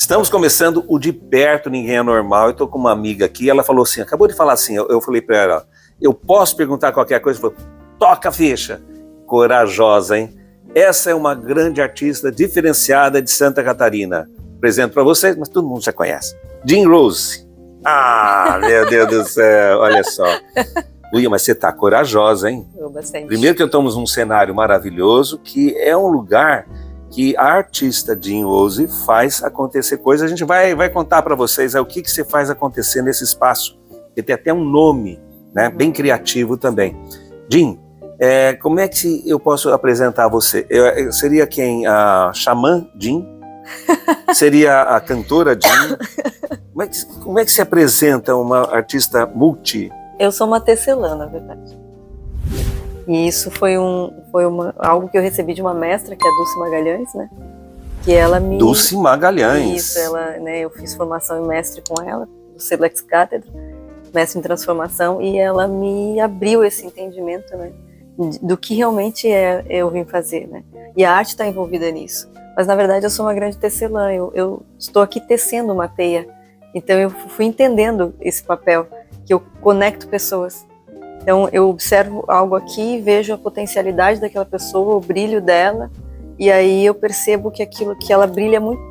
Estamos começando o De Perto Ninguém é Normal. Eu estou com uma amiga aqui, ela falou assim, acabou de falar assim, eu falei para ela, eu posso perguntar qualquer coisa? Ela falou, toca a ficha. Corajosa, hein? Essa é uma grande artista diferenciada de Santa Catarina. Apresento para vocês, mas todo mundo já conhece. Jean Rose. Ah, meu Deus do céu, olha só. Uia, mas você tá corajosa, hein? Eu bastante. Primeiro que estamos num cenário maravilhoso, que é um lugar que a artista Jean Rose faz acontecer coisas. A gente vai contar para vocês o que você faz acontecer nesse espaço, que tem até um nome, né, bem criativo também. Jean, como é que eu posso apresentar você? Seria quem? A xamã Jean? Seria a cantora Jean? Como é que se apresenta uma artista multi? Eu sou uma tecelã, na verdade. E isso foi algo que eu recebi de uma mestra, que é a Dulce Magalhães, né? Que ela me... Dulce Magalhães. Isso, ela, né, eu fiz formação em mestre com ela, do Selex Cátedra, mestre em transformação, e ela me abriu esse entendimento, né? Do que realmente eu vim fazer, né? E a arte está envolvida nisso. Mas, na verdade, eu sou uma grande tecelã, eu estou aqui tecendo uma teia. Então, eu fui entendendo esse papel, que eu conecto pessoas. Então, eu observo algo aqui, vejo a potencialidade daquela pessoa, o brilho dela, e aí eu percebo que aquilo que ela brilha muito,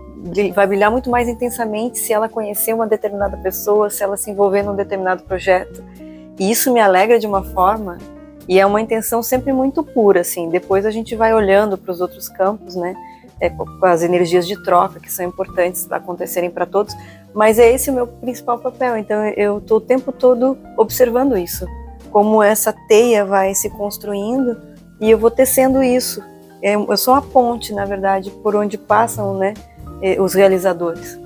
vai brilhar muito mais intensamente se ela conhecer uma determinada pessoa, se ela se envolver num determinado projeto. E isso me alegra de uma forma, e é uma intenção sempre muito pura, assim. Depois a gente vai olhando para os outros campos, né? Com as energias de troca, que são importantes acontecerem para todos, mas é esse o meu principal papel. Então, eu estou o tempo todo observando isso. Como essa teia vai se construindo e eu vou tecendo isso. Eu sou a ponte, na verdade, por onde passam, né, os realizadores.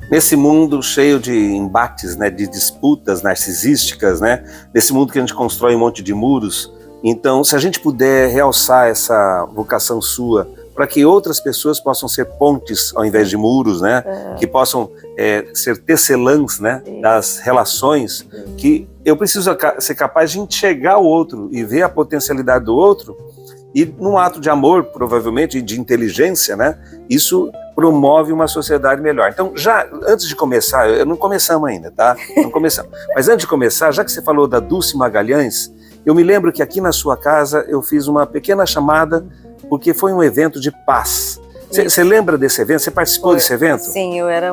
Nesse mundo cheio de embates, né, de disputas narcisísticas, né, nesse mundo que a gente constrói um monte de muros, então se a gente puder realçar essa vocação sua para que outras pessoas possam ser pontes ao invés de muros, né? Que possam ser tecelãs, né? Das relações, que eu preciso ser capaz de enxergar o outro e ver a potencialidade do outro, e num ato de amor, provavelmente, e de inteligência, né? Isso promove uma sociedade melhor. Então, já antes de começar, não começamos ainda, tá? Não começamos. Mas antes de começar, já que você falou da Dulce Magalhães, eu me lembro que aqui na sua casa eu fiz uma pequena chamada, porque foi um evento de paz. Você lembra desse evento? Você participou desse evento? Sim, eu era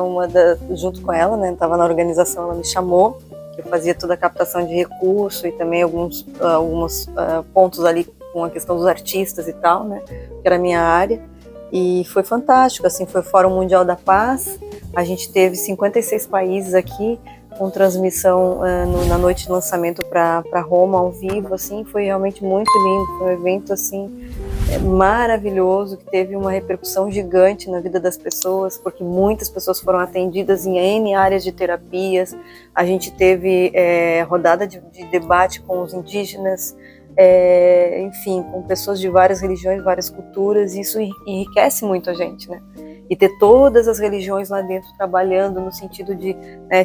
junto com ela, né? Estava na organização, ela me chamou, eu fazia toda a captação de recurso e também alguns pontos ali com a questão dos artistas e tal, né? Que era a minha área. E foi fantástico, assim, foi o Fórum Mundial da Paz. A gente teve 56 países aqui, com transmissão na noite de lançamento para Roma, ao vivo, assim, foi realmente muito lindo, foi um evento, assim, maravilhoso, que teve uma repercussão gigante na vida das pessoas, porque muitas pessoas foram atendidas em N áreas de terapias. A gente teve rodada de debate com os indígenas, enfim, com pessoas de várias religiões, várias culturas, e isso enriquece muito a gente, né? E ter todas as religiões lá dentro trabalhando no sentido de,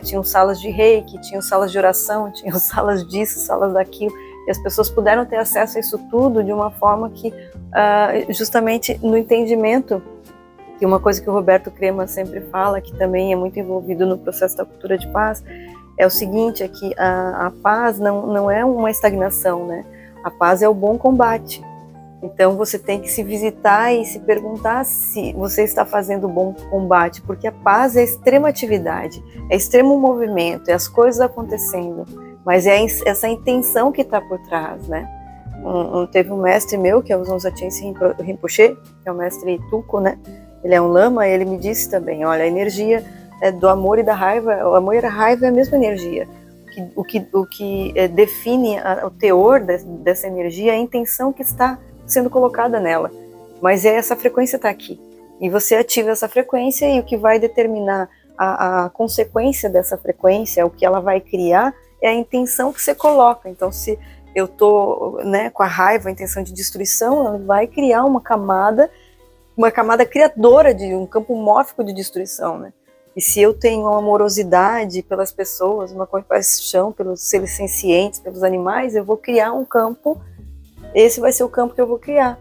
tinham salas de reiki, tinham salas de oração, tinham salas disso, salas daquilo, e as pessoas puderam ter acesso a isso tudo de uma forma que, justamente no entendimento, que uma coisa que o Roberto Crema sempre fala, que também é muito envolvido no processo da cultura de paz, é o seguinte, é que a paz não é uma estagnação, né? A paz é o bom combate. Então você tem que se visitar e se perguntar se você está fazendo bom combate, porque a paz é extrema atividade, é extremo movimento, é as coisas acontecendo, mas é essa intenção que está por trás, né? Teve um mestre meu, que é o Zonza Chense Rinpoche, que é o mestre Tuko, né? Ele é um lama, e ele me disse também, olha, a energia do amor e da raiva, o amor e a raiva é a mesma energia. O que define o teor dessa energia é a intenção que está sendo colocada nela, mas essa frequência está aqui, e você ativa essa frequência, e o que vai determinar a consequência dessa frequência, o que ela vai criar, é a intenção que você coloca. Então, se eu estou, né, com a raiva, a intenção de destruição, ela vai criar uma camada criadora de um campo mórfico de destruição, né? E se eu tenho uma amorosidade pelas pessoas, uma compaixão pelos seres sencientes, pelos animais, eu vou criar um campo. Esse vai ser o campo que eu vou criar,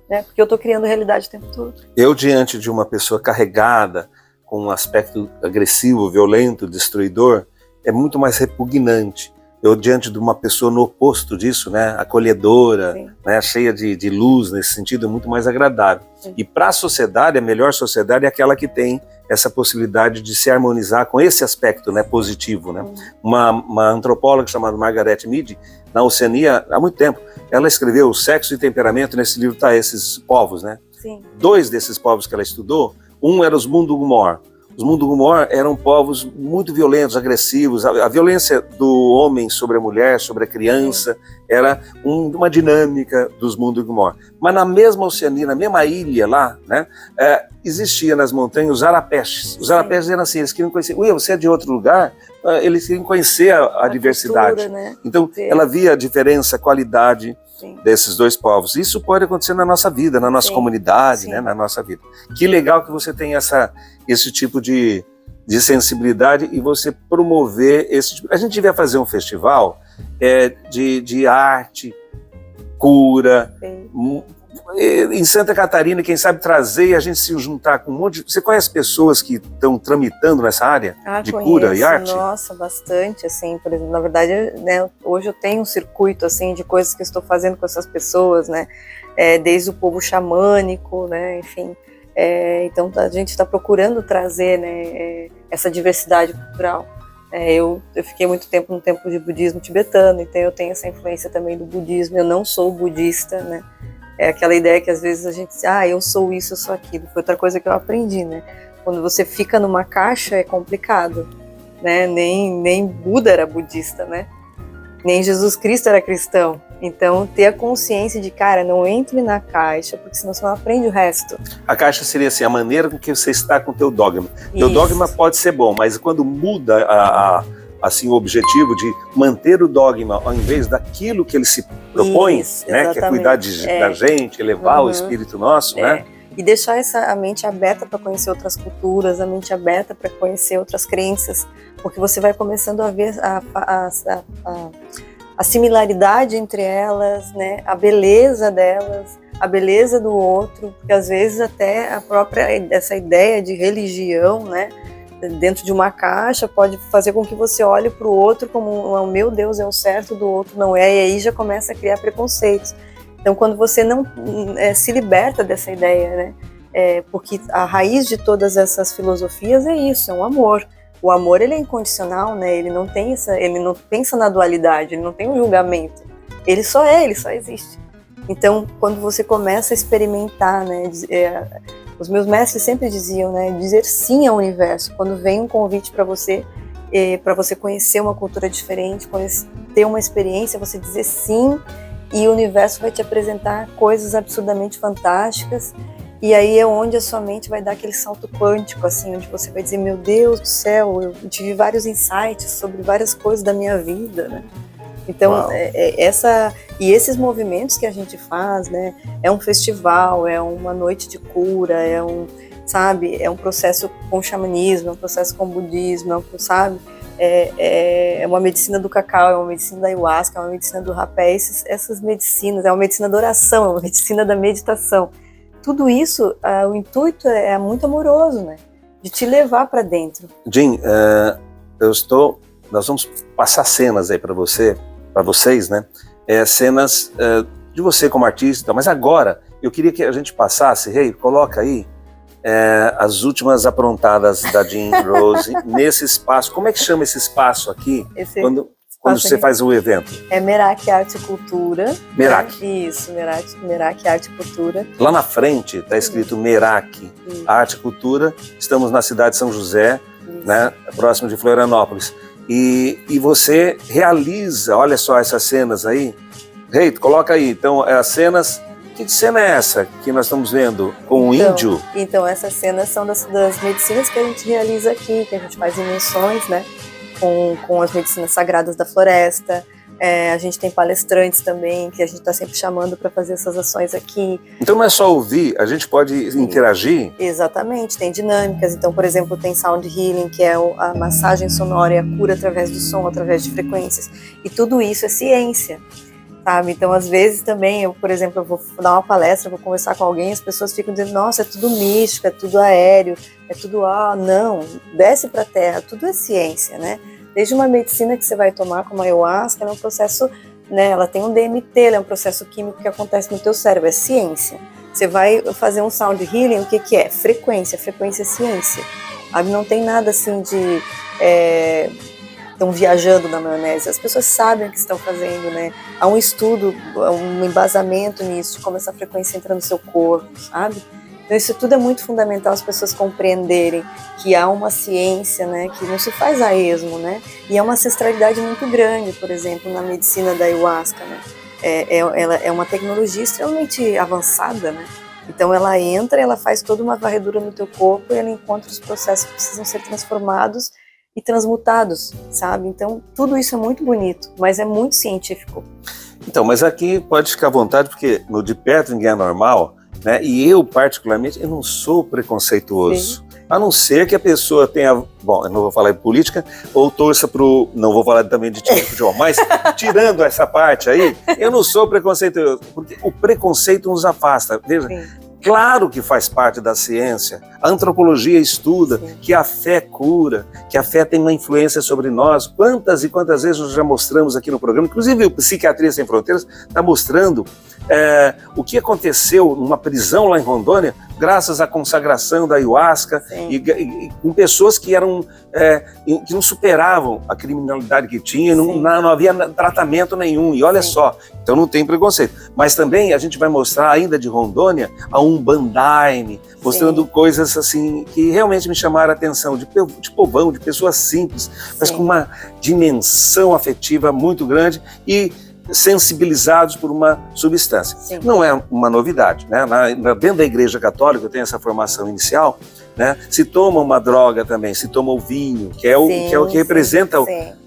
né? Porque eu estou criando realidade o tempo todo. Eu, diante de uma pessoa carregada com um aspecto agressivo, violento, destruidor, é muito mais repugnante. Eu, diante de uma pessoa no oposto disso, né, acolhedora, né, cheia de luz, nesse sentido, é muito mais agradável. Sim. E para a sociedade, a melhor sociedade é aquela que tem essa possibilidade de se harmonizar com esse aspecto, né, positivo. Né? Uma antropóloga chamada Margaret Mead, na Oceania, há muito tempo, ela escreveu Sexo e Temperamento, nesse livro está esses povos. Né? Sim. 2 desses povos que ela estudou, um era os Mundugumor. Os Mundugumor eram povos muito violentos, agressivos. A violência do homem sobre a mulher, sobre a criança, era uma dinâmica dos Mundugumor. Mas na mesma Oceania, na mesma ilha lá, né, existia nas montanhas os Arapestes. Os Arapestes eram assim, eles queriam conhecer. Você é de outro lugar? Eles queriam conhecer a diversidade. Cultura, né? Então, ela via a diferença, a qualidade desses 2 povos. Isso pode acontecer na nossa vida, na nossa comunidade, né, na nossa vida. Que legal que você tem esse tipo de sensibilidade e você promover esse tipo. A gente devia fazer um festival de arte, cura, em Santa Catarina, quem sabe trazer e a gente se juntar com um monte de... Você conhece pessoas que estão tramitando nessa área de cura e arte? Nossa, bastante, assim, por exemplo, na verdade, né, hoje eu tenho um circuito, assim, de coisas que eu estou fazendo com essas pessoas, né, desde o povo xamânico, né, enfim, então a gente está procurando trazer, né, essa diversidade cultural. Eu fiquei muito tempo no templo de budismo tibetano, então eu tenho essa influência também do budismo. Eu não sou budista, né? É aquela ideia que às vezes a gente diz, eu sou isso, eu sou aquilo. Foi outra coisa que eu aprendi, né? Quando você fica numa caixa é complicado, né? Nem Buda era budista, né? Nem Jesus Cristo era cristão. Então, ter a consciência de, cara, não entre na caixa, porque senão você não aprende o resto. A caixa seria assim, a maneira com que você está com o teu dogma. Teu dogma pode ser bom, mas quando muda assim, o objetivo de manter o dogma ao invés daquilo que ele se propõe, né, que é cuidar da gente, elevar o espírito nosso, né? E deixar a mente aberta para conhecer outras culturas, a mente aberta para conhecer outras crenças, porque você vai começando a ver a similaridade entre elas, né, a beleza delas, a beleza do outro, porque às vezes até essa ideia de religião, né, dentro de uma caixa pode fazer com que você olhe para o outro como o meu Deus é o certo, do outro não é, e aí já começa a criar preconceitos. Então, quando você não se liberta dessa ideia, né, porque a raiz de todas essas filosofias é isso, é um amor. O amor, ele é incondicional, né? Ele não pensa na dualidade, ele não tem um julgamento. Ele só existe. Então, quando você começa a experimentar, né, os meus mestres sempre diziam, né, dizer sim ao universo. Quando vem um convite para você conhecer uma cultura diferente, ter uma experiência, você dizer sim, e o universo vai te apresentar coisas absurdamente fantásticas. E aí é onde a sua mente vai dar aquele salto quântico, assim, onde você vai dizer, meu Deus do céu, eu tive vários insights sobre várias coisas da minha vida, né? Então, esses movimentos que a gente faz, né, é um festival, é uma noite de cura, é um processo com xamanismo, é um processo com budismo, é uma medicina do cacau, é uma medicina da ayahuasca, é uma medicina do rapé, essas medicinas, é uma medicina da oração, é uma medicina da meditação. Tudo isso, o intuito é muito amoroso, né? De te levar para dentro. Jean, nós vamos passar cenas aí para vocês, né? Cenas de você como artista, mas agora eu queria que a gente passasse, coloca aí as últimas aprontadas da Jean Rose nesse espaço. Como é que chama esse espaço aqui? Quando você faz o evento? É Merak Arte e Cultura. Merak. Isso, Merak Arte e Cultura. Lá na frente está escrito Merak Arte e Cultura. Estamos na cidade de São José, né, próximo de Florianópolis. E você realiza, olha só essas cenas aí. Coloca aí. Então, as cenas... Que cena é essa que nós estamos vendo com o índio? Então, essas cenas são das medicinas que a gente realiza aqui, que a gente faz imersões, né? Com as medicinas sagradas da floresta. A gente tem palestrantes também, que a gente está sempre chamando para fazer essas ações aqui. Então não é só ouvir, a gente pode interagir? Exatamente, tem dinâmicas. Então, por exemplo, tem sound healing, que é a massagem sonora e a cura através do som, através de frequências. E tudo isso é ciência. sabe? Então, às vezes também, eu, por exemplo, eu vou dar uma palestra, vou conversar com alguém, as pessoas ficam dizendo, nossa, é tudo místico, é tudo aéreo, é tudo, não, desce pra terra, tudo é ciência, né? Desde uma medicina que você vai tomar como a ayahuasca, é um processo, né, ela tem um DMT, é um processo químico que acontece no teu cérebro, é ciência. Você vai fazer um sound healing, o que que é? Frequência é ciência. Não tem nada assim de... estão viajando na maionese, as pessoas sabem o que estão fazendo, né? Há um estudo, um embasamento nisso, de como essa frequência entra no seu corpo, sabe? Então isso tudo é muito fundamental, as pessoas compreenderem que há uma ciência, né, que não se faz a esmo, né? E é uma ancestralidade muito grande, por exemplo, na medicina da ayahuasca, né? Ela é uma tecnologia extremamente avançada, né? Então ela entra, ela faz toda uma varredura no teu corpo e ela encontra os processos que precisam ser transformados e transmutados, sabe? Então tudo isso é muito bonito, mas é muito científico. Então, mas aqui pode ficar à vontade, porque no De Perto Ninguém é Normal, né? E eu particularmente, eu não sou preconceituoso. Sim. A não ser que a pessoa tenha, bom, eu não vou falar de política, ou torça pro, não vou falar também de time de futebol, mas tirando essa parte aí, eu não sou preconceituoso, porque o preconceito nos afasta. Veja, sim, claro que faz parte da ciência, a antropologia estuda, sim, que a fé cura, que a fé tem uma influência sobre nós. Quantas e quantas vezes nós já mostramos aqui no programa, inclusive o Psiquiatria Sem Fronteiras está mostrando o que aconteceu numa prisão lá em Rondônia, graças à consagração da ayahuasca e com pessoas que eram que não superavam a criminalidade que tinha, não havia tratamento nenhum. E olha, sim, só, então não tem preconceito. Mas também a gente vai mostrar ainda de Rondônia a Umbandaime, mostrando, sim, coisas assim que realmente me chamaram a atenção, de povão, de pessoas simples, sim, mas com uma dimensão afetiva muito grande e sensibilizados por uma substância. Sim. Não é uma novidade, né? Dentro da Igreja Católica, eu tenho essa formação inicial, né? Se toma uma droga também, se toma o vinho, que é o que representa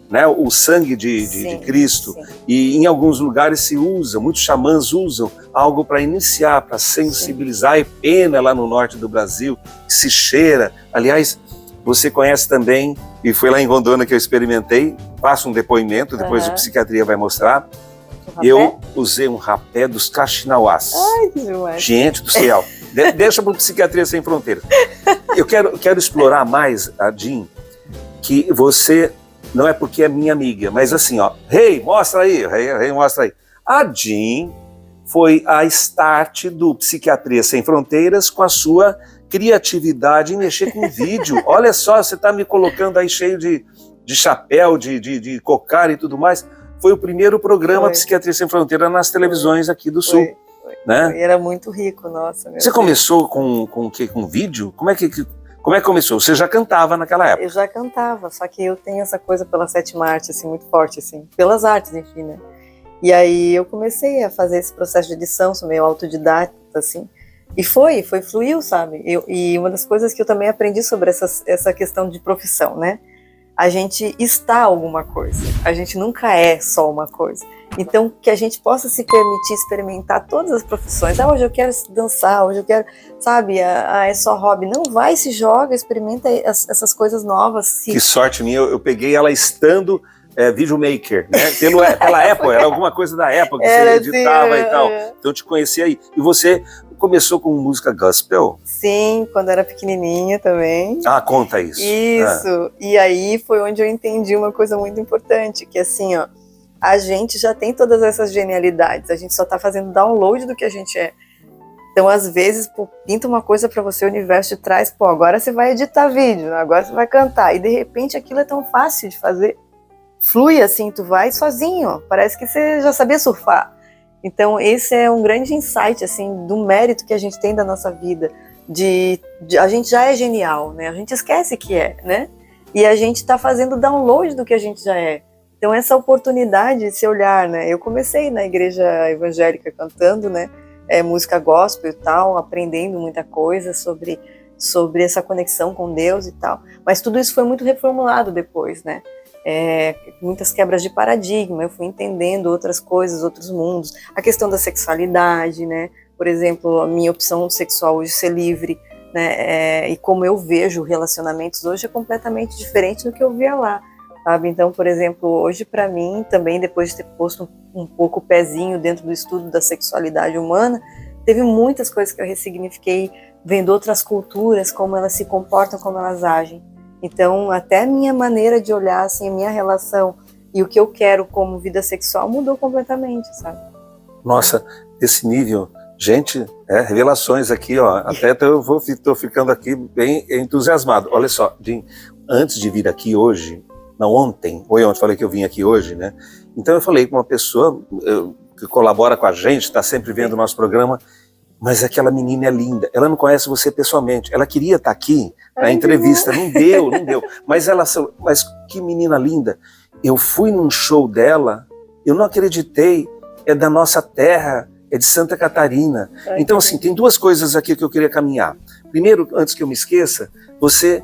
né, o sangue de Cristo. Sim. E em alguns lugares se usa, muitos xamãs usam algo para iniciar, para sensibilizar. Sim. E pena lá no norte do Brasil, que se cheira. Aliás, você conhece também, e foi lá em Rondônia que eu experimentei, faço um depoimento, depois o Psiquiatria vai mostrar. Eu usei um rapé dos Kaxinawás. Ai, que demais. Gente do céu, deixa para o Psiquiatria Sem Fronteiras. Eu quero explorar mais, a Jean, que você, não é porque é minha amiga, mas assim, ó, mostra aí, mostra aí. A Jean foi a start do Psiquiatria Sem Fronteiras com a sua criatividade em mexer com vídeo. Olha só, você está me colocando aí cheio de chapéu, de cocar e tudo mais. Foi o primeiro programa Psiquiatria Sem Fronteira nas televisões aqui do Sul. Né? Era muito rico, nossa. Você começou com o quê? Com vídeo? Como é que começou? Você já cantava naquela época? Eu já cantava, só que eu tenho essa coisa pela sétima arte, assim, muito forte, assim, pelas artes, enfim, né? E aí eu comecei a fazer esse processo de edição, sou meio autodidata, assim, e fluiu, sabe? E uma das coisas que eu também aprendi sobre essa questão de profissão, né? A gente está alguma coisa, a gente nunca é só uma coisa. Então, que a gente possa se permitir experimentar todas as profissões. Hoje eu quero dançar, hoje eu quero, sabe, é só hobby. Não, vai, se joga, experimenta essas coisas novas. Que sorte minha, eu peguei ela estando videomaker, né? Pela Apple, era alguma coisa da Apple que você editava e tal. Então eu te conheci aí. E você começou com música gospel? Sim, quando era pequenininha também. Ah, conta isso. Isso. E aí foi onde eu entendi uma coisa muito importante, que assim, ó, a gente já tem todas essas genialidades, a gente só tá fazendo download do que a gente é. Então, às vezes, pinta uma coisa pra você, o universo te traz, agora você vai editar vídeo, agora você vai cantar, e de repente aquilo é tão fácil de fazer. Flui assim, tu vai sozinho, parece que você já sabia surfar. Então esse é um grande insight assim, do mérito que a gente tem da nossa vida, a gente já é genial, né? A gente esquece que é, né? E a gente está fazendo download do que a gente já é. Então essa oportunidade de se olhar, né? Eu comecei na igreja evangélica cantando, né? Música gospel e tal, aprendendo muita coisa sobre essa conexão com Deus e tal. Mas tudo isso foi muito reformulado depois, né? Muitas quebras de paradigma, eu fui entendendo outras coisas, outros mundos, a questão da sexualidade, né? Por exemplo, a minha opção sexual hoje ser livre, né? E como eu vejo relacionamentos hoje é completamente diferente do que eu via lá. sabe? Então, por exemplo, hoje para mim, também depois de ter posto um pouco o pezinho dentro do estudo da sexualidade humana, teve muitas coisas que eu ressignifiquei vendo outras culturas, como elas se comportam, como elas agem. Então, até a minha maneira de olhar, assim, a minha relação e o que eu quero como vida sexual mudou completamente, sabe? Nossa, esse nível, gente, revelações aqui, ó. Até tô ficando aqui bem entusiasmado. Olha só, antes de vir aqui hoje, não ontem falei que eu vim aqui hoje, né? Então eu falei com uma pessoa que colabora com a gente, está sempre vendo o nosso programa, mas aquela menina é linda. Ela não conhece você pessoalmente. Ela queria estar aqui na entrevista, não deu. Mas que menina linda. Eu fui num show dela, eu não acreditei, é da nossa terra, é de Santa Catarina. Então, assim, tem duas coisas aqui que eu queria caminhar. Primeiro, antes que eu me esqueça, você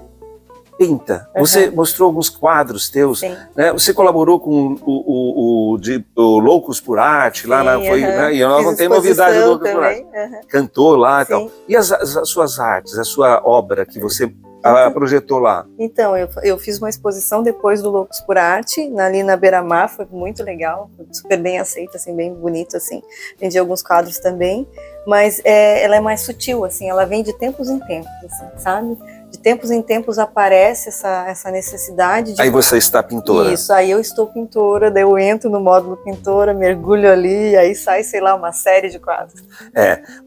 pinta. Você mostrou alguns quadros teus, né? Você colaborou com o Loucos por Arte, lá né? E nós não tem novidade do Loucos por Arte. Cantou lá e tal. E as suas artes, a sua obra que você projetou lá? Então, eu fiz uma exposição depois do Loucos por Arte, ali na Beira-Mar, foi muito legal, foi super bem aceita, assim, bem bonito, assim. Vendi alguns quadros também, mas ela é mais sutil, assim, ela vem de tempos em tempos, assim, sabe? De tempos em tempos aparece essa necessidade de... Aí você está pintora. Isso, aí eu estou pintora, daí eu entro no módulo pintora, mergulho ali, aí sai, sei lá, uma série de quadros.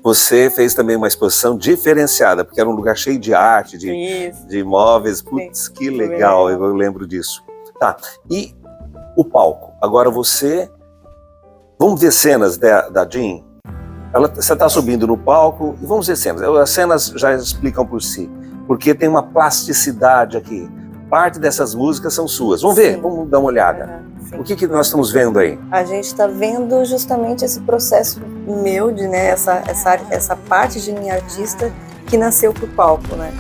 Você fez também uma exposição diferenciada, porque era um lugar cheio de arte, de móveis. Putz, que legal, eu lembro disso. Tá, e o palco? Agora vamos ver cenas da Jean? Você está subindo no palco e vamos ver cenas. As cenas já explicam por si, porque tem uma plasticidade aqui. Parte dessas músicas são suas. Vamos ver, vamos dar uma olhada. O que nós estamos vendo aí? A gente está vendo justamente esse processo meu, né, essa parte de minha artista que nasceu pro palco, né?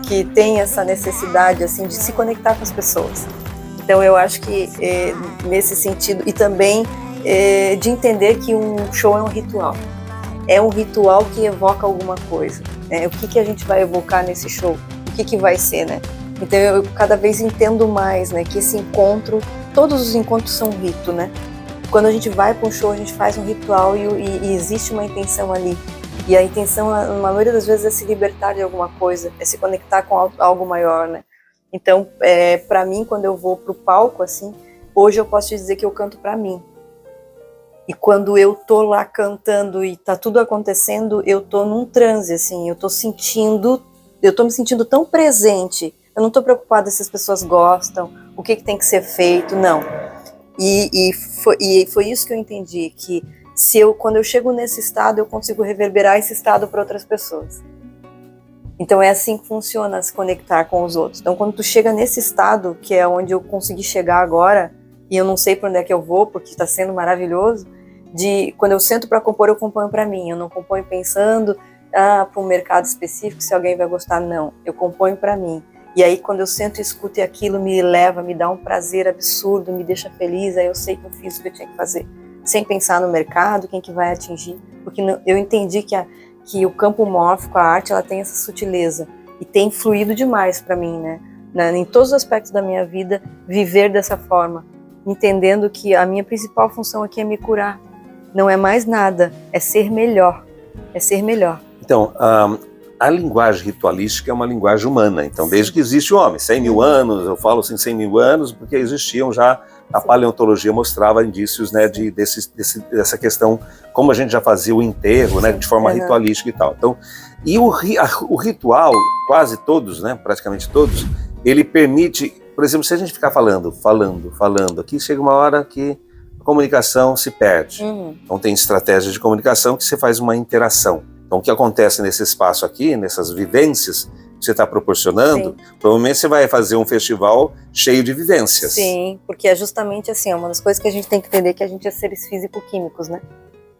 Que tem essa necessidade assim, de se conectar com as pessoas. Então eu acho que nesse sentido, e também de entender que um show é um ritual. É um ritual que evoca alguma coisa. Né? O que a gente vai evocar nesse show? O que vai ser, né? Então eu cada vez entendo mais, né, que esse encontro, todos os encontros são um rito, né? Quando a gente vai para um show, a gente faz um ritual e existe uma intenção ali. E a intenção, na maioria das vezes, é se libertar de alguma coisa, é se conectar com algo maior, né? Então, para mim, quando eu vou pro palco, assim, hoje eu posso te dizer que eu canto para mim. E quando eu tô lá cantando e tá tudo acontecendo, eu tô num transe, assim, eu tô me sentindo tão presente. Eu não tô preocupada se as pessoas gostam, o que tem que ser feito, não. E foi isso que eu entendi, que quando eu chego nesse estado, eu consigo reverberar esse estado para outras pessoas. Então é assim que funciona se conectar com os outros. Então quando tu chega nesse estado, que é onde eu consegui chegar agora, e eu não sei para onde é que eu vou, porque está sendo maravilhoso, quando eu sento para compor, eu componho para mim. Eu não componho pensando para um mercado específico, se alguém vai gostar, não. Eu componho para mim. E aí quando eu sento e escuto e aquilo me leva, me dá um prazer absurdo, me deixa feliz, aí eu sei que eu fiz o que eu tinha que fazer. Sem pensar no mercado, quem que vai atingir. Porque eu entendi que o campo mórfico, a arte, ela tem essa sutileza. E tem fluído demais para mim, né? Em todos os aspectos da minha vida, viver dessa forma. Entendendo que a minha principal função aqui é me curar. Não é mais nada, é ser melhor. É ser melhor. Então, a linguagem ritualística é uma linguagem humana. Então, desde que existe o homem, 100 mil anos, eu falo assim 100 mil anos, porque existiam já, a paleontologia mostrava indícios, né, dessa questão, como a gente já fazia o enterro, né, de forma ritualística e tal. Então, e o ritual, quase todos, né, praticamente todos, ele permite, por exemplo, se a gente ficar falando, aqui chega uma hora que a comunicação se perde. Então tem estratégias de comunicação que você faz uma interação. Então o que acontece nesse espaço aqui, nessas vivências que você está proporcionando, provavelmente você vai fazer um festival cheio de vivências. Sim, porque é justamente assim, uma das coisas que a gente tem que entender que a gente é seres físico-químicos, né?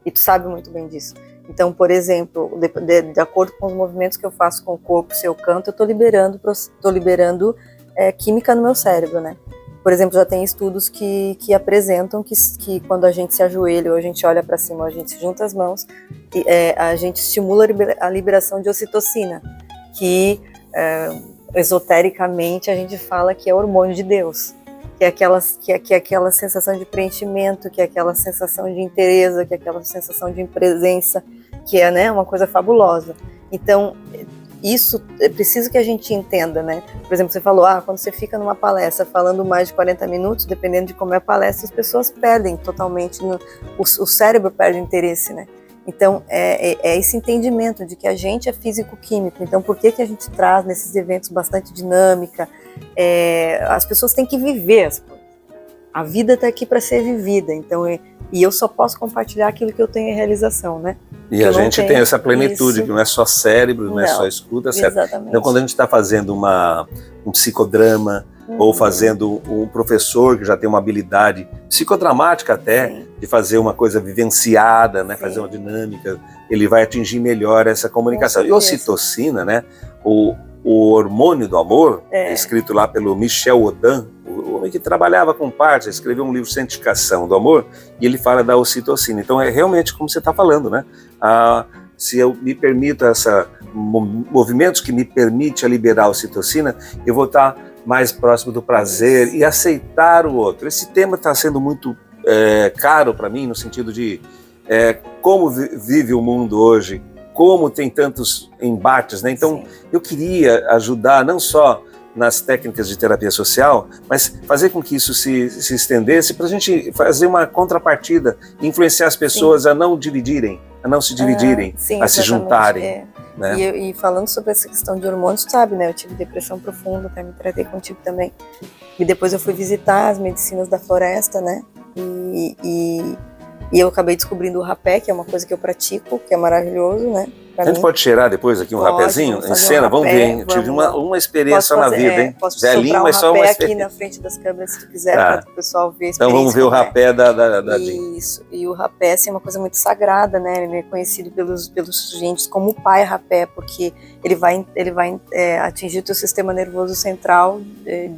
E tu sabe muito bem disso. Então, por exemplo, de acordo com os movimentos que eu faço com o corpo, se eu canto, eu estou liberando química no meu cérebro, né? Por exemplo, já tem estudos que apresentam que quando a gente se ajoelha ou a gente olha para cima, ou a gente se junta as mãos, a gente estimula a liberação de ocitocina, que esotericamente a gente fala que é hormônio de Deus. que é aquela sensação de preenchimento, que é aquela sensação de inteireza, que é aquela sensação de presença, que é, né, uma coisa fabulosa. Então, isso é preciso que a gente entenda, né? Por exemplo, você falou, quando você fica numa palestra falando mais de 40 minutos, dependendo de como é a palestra, as pessoas perdem totalmente, o cérebro perde interesse, né? Então, é esse entendimento de que a gente é físico-químico. Então, por que a gente traz nesses eventos bastante dinâmica? As pessoas têm que viver as coisas. A vida está aqui para ser vivida. Então, e eu só posso compartilhar aquilo que eu tenho em realização, né? E a gente tem essa plenitude, que não é só cérebro, não é só escuta, certo? Exatamente. Então, quando a gente está fazendo um psicodrama, ou fazendo um professor que já tem uma habilidade psicodramática até, sim, de fazer uma coisa vivenciada, né, fazer uma dinâmica, ele vai atingir melhor essa comunicação. E a ocitocina, né, o hormônio do amor, escrito lá pelo Michel Odin, o homem que trabalhava com partes, escreveu um livro Cientificação do Amor, e ele fala da ocitocina. Então é realmente como você está falando, né? Se eu me permito movimentos que me permitem liberar a ocitocina, eu vou estar mais próximo do prazer e aceitar o outro. Esse tema está sendo muito caro para mim, no sentido de como vive o mundo hoje, como tem tantos embates, né? Então, sim, eu queria ajudar não só nas técnicas de terapia social, mas fazer com que isso se estendesse para a gente fazer uma contrapartida, influenciar as pessoas, sim, a não dividirem, a não se dividirem, sim, a se juntarem. Né? E falando sobre essa questão de hormônios, sabe, né? Eu tive depressão profunda, até me tratei contigo também. E depois eu fui visitar as medicinas da floresta, né? E eu acabei descobrindo o rapé, que é uma coisa que eu pratico, que é maravilhoso, né? A gente pode cheirar depois aqui um rapézinho? Em cena, vamos ver, hein? Tive uma experiência na vida, hein? Posso Velhinho, mas só uma experiência. Aqui na frente das câmeras, se tu quiser, para o pessoal ver a experiência. Então vamos ver o rapé da Isso, e o rapé assim, é uma coisa muito sagrada, né? Ele é conhecido pelos gentes como o pai rapé, porque ele vai atingir o teu sistema nervoso central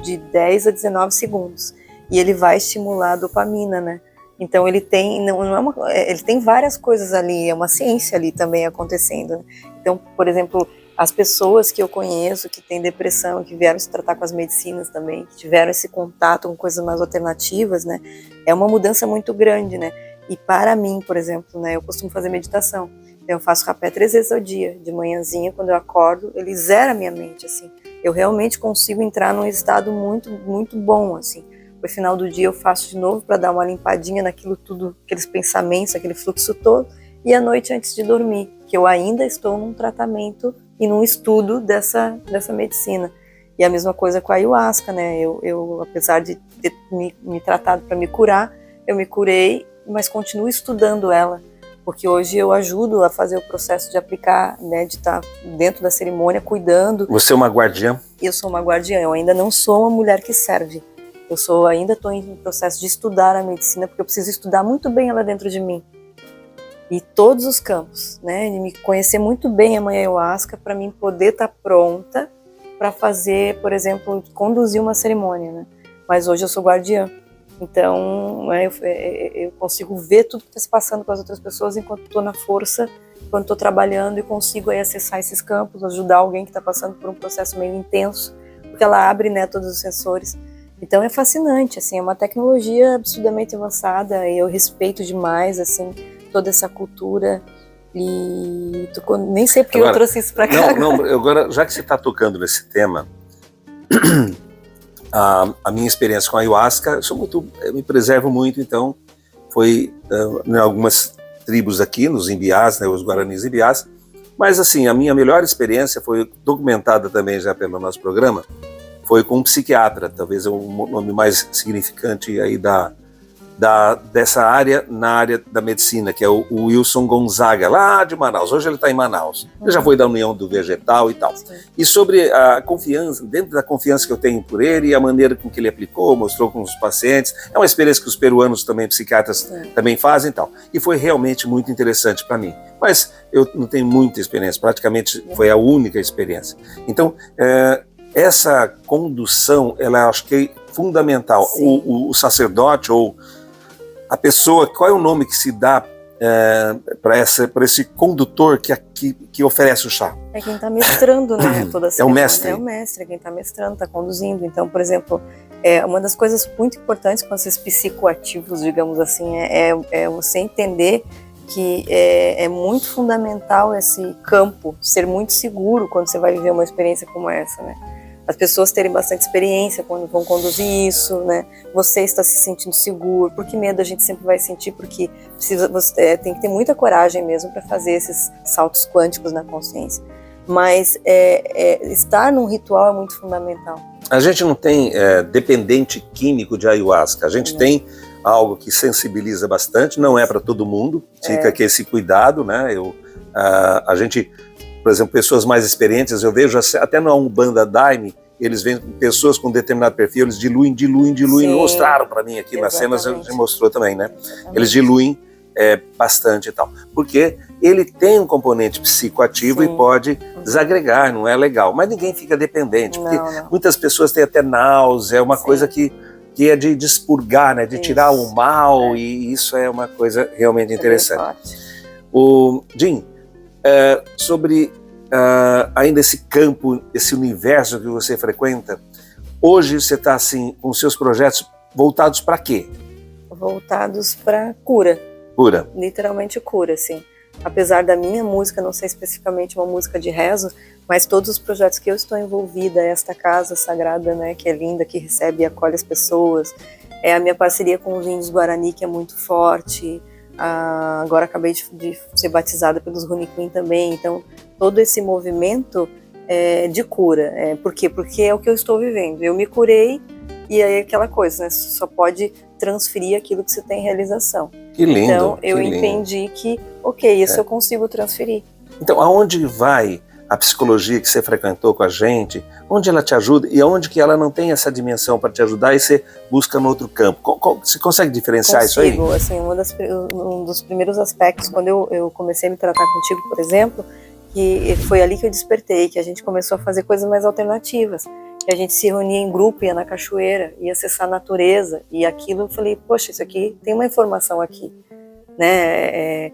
de 10 a 19 segundos. E ele vai estimular a dopamina, né? Então ele tem, ele tem várias coisas ali, é uma ciência ali também acontecendo. Então, por exemplo, as pessoas que eu conheço que têm depressão, que vieram se tratar com as medicinas também, que tiveram esse contato com coisas mais alternativas, né, é uma mudança muito grande, né. E para mim, por exemplo, né, eu costumo fazer meditação. Eu faço rapé 3 vezes ao dia, de manhãzinha, quando eu acordo, ele zera a minha mente, assim. Eu realmente consigo entrar num estado muito, muito bom, assim. No final do dia eu faço de novo para dar uma limpadinha naquilo tudo, aqueles pensamentos, aquele fluxo todo, e à noite antes de dormir, que eu ainda estou num tratamento e num estudo dessa medicina. E a mesma coisa com a ayahuasca, né? Eu apesar de ter me tratado para me curar, eu me curei, mas continuo estudando ela, porque hoje eu ajudo a fazer o processo de aplicar, né, de estar dentro da cerimônia, cuidando. Você é uma guardiã? Eu sou uma guardiã, eu ainda não sou uma mulher que serve. Ainda estou em processo de estudar a medicina, porque eu preciso estudar muito bem ela dentro de mim. E todos os campos, né? E me conhecer muito bem a mãe ayahuasca para mim poder estar pronta para fazer, por exemplo, conduzir uma cerimônia, né? Mas hoje eu sou guardiã. Então, eu consigo ver tudo que está se passando com as outras pessoas enquanto estou na força, enquanto estou trabalhando e consigo aí acessar esses campos, ajudar alguém que está passando por um processo meio intenso, porque ela abre, né, todos os sensores. Então é fascinante, assim, é uma tecnologia absurdamente avançada e eu respeito demais, assim, toda essa cultura e nem sei porque agora, eu trouxe isso para cá. Agora, já que você está tocando nesse tema, a minha experiência com a ayahuasca, eu me preservo muito, então foi em algumas tribos aqui, nos Imbiás, né, os Guaranis Imbiás, mas assim, a minha melhor experiência foi documentada também já pelo nosso programa, foi com um psiquiatra, talvez é o nome mais significante aí dessa área, na área da medicina, que é o Wilson Gonzaga, lá de Manaus. Hoje ele está em Manaus. Ele já foi da União do Vegetal e tal. Sim. E sobre a confiança, dentro da confiança que eu tenho por ele e a maneira com que ele aplicou, mostrou com os pacientes, é uma experiência que os peruanos também, psiquiatras, também fazem e tal. E foi realmente muito interessante para mim. Mas eu não tenho muita experiência, praticamente foi a única experiência. Então, essa condução, ela acho que é fundamental. O sacerdote ou a pessoa, qual é o nome que se dá para esse condutor que oferece o chá? É quem está mestrando, né? Toda a É o mestre. É o mestre, é quem está mestrando, está conduzindo. Então, por exemplo, uma das coisas muito importantes com esses psicoativos, digamos assim, é você entender que é muito fundamental esse campo ser muito seguro quando você vai viver uma experiência como essa, né? As pessoas terem bastante experiência quando vão conduzir isso, né? Você está se sentindo seguro, porque medo a gente sempre vai sentir, porque tem que ter muita coragem mesmo para fazer esses saltos quânticos na consciência. Mas estar num ritual é muito fundamental. A gente não tem dependente químico de ayahuasca, a gente tem algo que sensibiliza bastante, não é para todo mundo, fica aqui esse cuidado, né? A gente, por exemplo, pessoas mais experientes, eu vejo até na Umbanda Daime, eles veem pessoas com determinado perfil, eles diluem, mostraram para mim aqui nas cenas, a gente mostrou também, né? Exatamente. Eles diluem bastante e tal, porque ele tem um componente psicoativo e pode desagregar, não é legal, mas ninguém fica dependente, porque muitas pessoas têm até náusea, é uma coisa que é de expurgar, né, de tirar o mal, e isso é uma coisa realmente interessante. Jim, sobre ainda esse campo, esse universo que você frequenta, hoje você está assim, com seus projetos voltados para quê? Voltados para cura. Cura. Literalmente cura, assim. Apesar da minha música não ser especificamente uma música de rezo, mas todos os projetos que eu estou envolvida, esta casa sagrada, né, que é linda, que recebe e acolhe as pessoas, a minha parceria com os índios Guarani, que é muito forte, agora acabei de ser batizada pelos Runi Queen também, então todo esse movimento de cura. Por quê? Porque é o que eu estou vivendo. Eu me curei e aí aquela coisa, né, só pode transferir aquilo que você tem em realização. Que lindo. Então eu entendi que, isso eu consigo transferir. Então aonde vai a psicologia que você frequentou com a gente, onde ela te ajuda e onde que ela não tem essa dimensão para te ajudar e você busca no outro campo? Você consegue diferenciar isso aí? Consigo, assim, um dos primeiros aspectos, quando eu comecei a me tratar contigo, por exemplo, que foi ali que eu despertei, que a gente começou a fazer coisas mais alternativas, que a gente se reunia em grupo, ia na cachoeira, ia acessar a natureza, e aquilo eu falei, poxa, isso aqui tem uma informação aqui, né?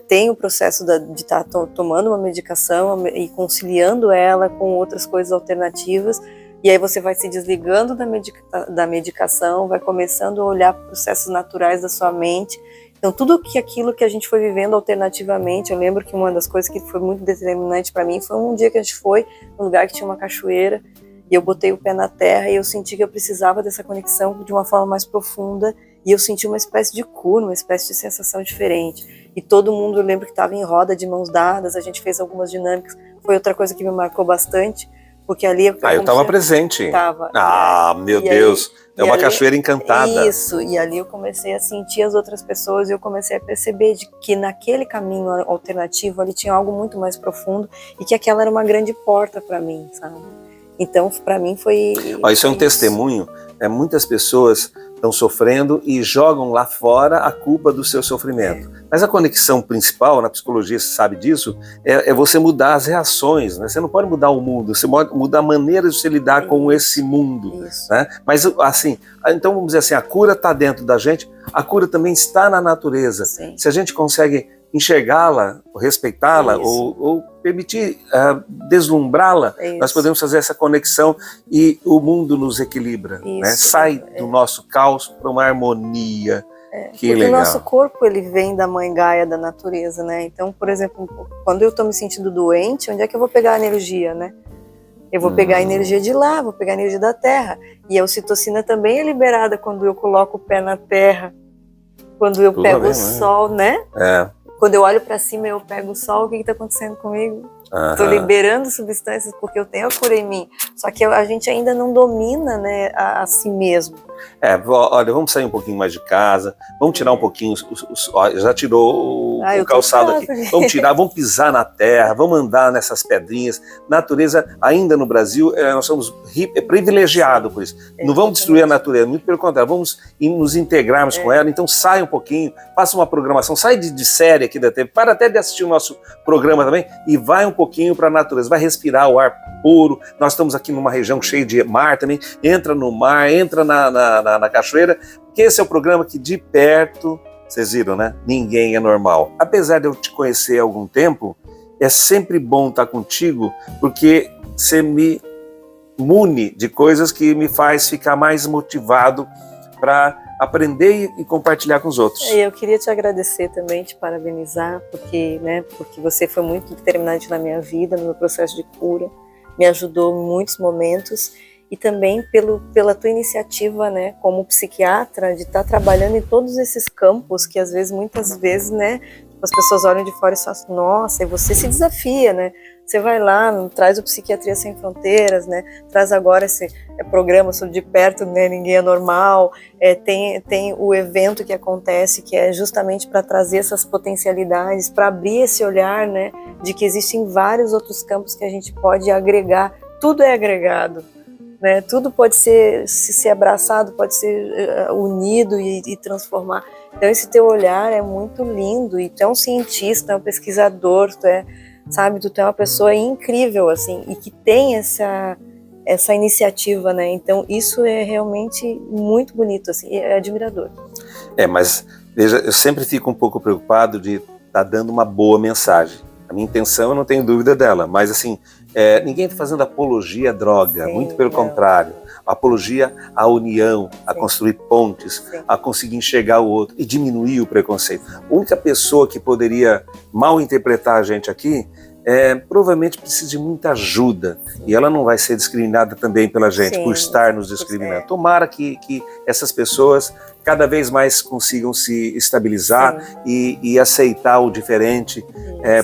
Tem o processo de estar tomando uma medicação e conciliando ela com outras coisas alternativas, e aí você vai se desligando da medicação, vai começando a olhar processos naturais da sua mente. Então tudo aquilo que a gente foi vivendo alternativamente, eu lembro que uma das coisas que foi muito determinante para mim foi um dia que a gente foi num lugar que tinha uma cachoeira, e eu botei o pé na terra e eu senti que eu precisava dessa conexão de uma forma mais profunda, e eu senti uma espécie de cura, uma espécie de sensação diferente. E todo mundo, eu lembro que estava em roda de mãos dadas, a gente fez algumas dinâmicas, foi outra coisa que me marcou bastante, porque ali... eu estava presente. Tava. Meu Deus, é uma cachoeira encantada. Isso, e ali eu comecei a sentir as outras pessoas e eu comecei a perceber que naquele caminho alternativo ali tinha algo muito mais profundo e que aquela era uma grande porta para mim, sabe? Então, para mim foi... Isso é um testemunho. Muitas pessoas estão sofrendo e jogam lá fora a culpa do seu sofrimento. Mas a conexão principal, na psicologia você sabe disso, é você mudar as reações, né? Você não pode mudar o mundo, você pode mudar a maneira de você lidar com esse mundo. Né? Mas, assim, então vamos dizer assim, a cura está dentro da gente, a cura também está na natureza. Sim. Se a gente consegue enxergá-la, respeitá-la ou permitir deslumbrá-la, nós podemos fazer essa conexão e o mundo nos equilibra, né? Sai do nosso caos para uma harmonia. Que legal. Porque o nosso corpo, ele vem da mãe Gaia, da natureza, né? Então, por exemplo, quando eu estou me sentindo doente, onde é que eu vou pegar a energia, né? Eu vou pegar a energia de lá, vou pegar a energia da terra. E a ocitocina também é liberada quando eu coloco o pé na terra, quando eu pego o sol, né? Quando eu olho para cima e eu pego o sol, o que está acontecendo comigo? Estou liberando substâncias porque eu tenho a cura em mim. Só que a gente ainda não domina, né, a si mesmo. Olha, vamos sair um pouquinho mais de casa, vamos tirar um pouquinho, já tirou o calçado aqui, vamos pisar na terra, vamos andar nessas pedrinhas. Natureza, ainda no Brasil, nós somos privilegiados por isso. Não vamos destruir a natureza, muito pelo contrário, vamos nos integrarmos com ela. Então sai um pouquinho, faça uma programação, sai de série aqui da TV, para até de assistir o nosso programa também e vai um pouquinho para a natureza, vai respirar o ar puro. Nós estamos aqui numa região cheia de mar também, entra no mar, entra na cachoeira, porque esse é o programa que de perto Vocês viram, né? Ninguém é normal. Apesar de eu te conhecer há algum tempo, é sempre bom estar contigo, porque você me mune de coisas que me faz ficar mais motivado para aprender e compartilhar com os outros. Eu queria te agradecer também, te parabenizar, porque você foi muito determinante na minha vida, no meu processo de cura, me ajudou em muitos momentos, e também pela tua iniciativa, né, como psiquiatra, de estar trabalhando em todos esses campos que às vezes, muitas vezes, né, as pessoas olham de fora e falam, nossa, e você se desafia, né? Você vai lá, traz o Psiquiatria Sem Fronteiras, né? Traz agora esse programa sobre de perto, né? Ninguém é normal. Tem o evento que acontece, que é justamente para trazer essas potencialidades, para abrir esse olhar, né? De que existem vários outros campos que a gente pode agregar. Tudo é agregado, né? Tudo pode ser abraçado, pode ser unido e transformar. Então esse teu olhar é muito lindo, e tu é um cientista, é um pesquisador, tu é uma pessoa incrível, assim, e que tem essa iniciativa, né? Então isso é realmente muito bonito, assim, é admirador. Mas veja, eu sempre fico um pouco preocupado de estar dando uma boa mensagem. A minha intenção, eu não tenho dúvida dela, mas assim, ninguém está fazendo apologia à droga, sim, muito pelo contrário. Apologia à união, sim, a construir pontes, sim, a conseguir enxergar o outro e diminuir o preconceito. A única pessoa que poderia mal interpretar a gente aqui provavelmente precisa de muita ajuda, sim, e ela não vai ser discriminada também pela gente, sim, por estar nos discriminando. Tomara que essas pessoas cada vez mais consigam se estabilizar e aceitar o diferente,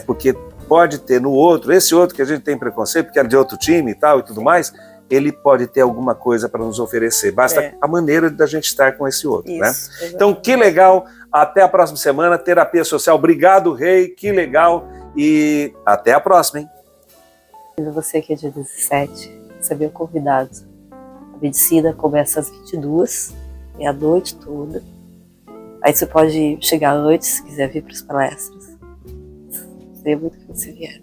porque pode ter no outro, esse outro que a gente tem preconceito, porque é de outro time e tal e tudo mais, ele pode ter alguma coisa para nos oferecer. Basta a maneira da gente estar com esse outro, né? Exatamente. Então, que legal. Até a próxima semana. Terapia Social. Obrigado, Rei. Que legal. E até a próxima, hein? Você que é dia 17, você veio convidado. A medicina começa às 22, é a noite toda. Aí você pode chegar antes, se quiser vir para as palestras. Seria muito que você viesse.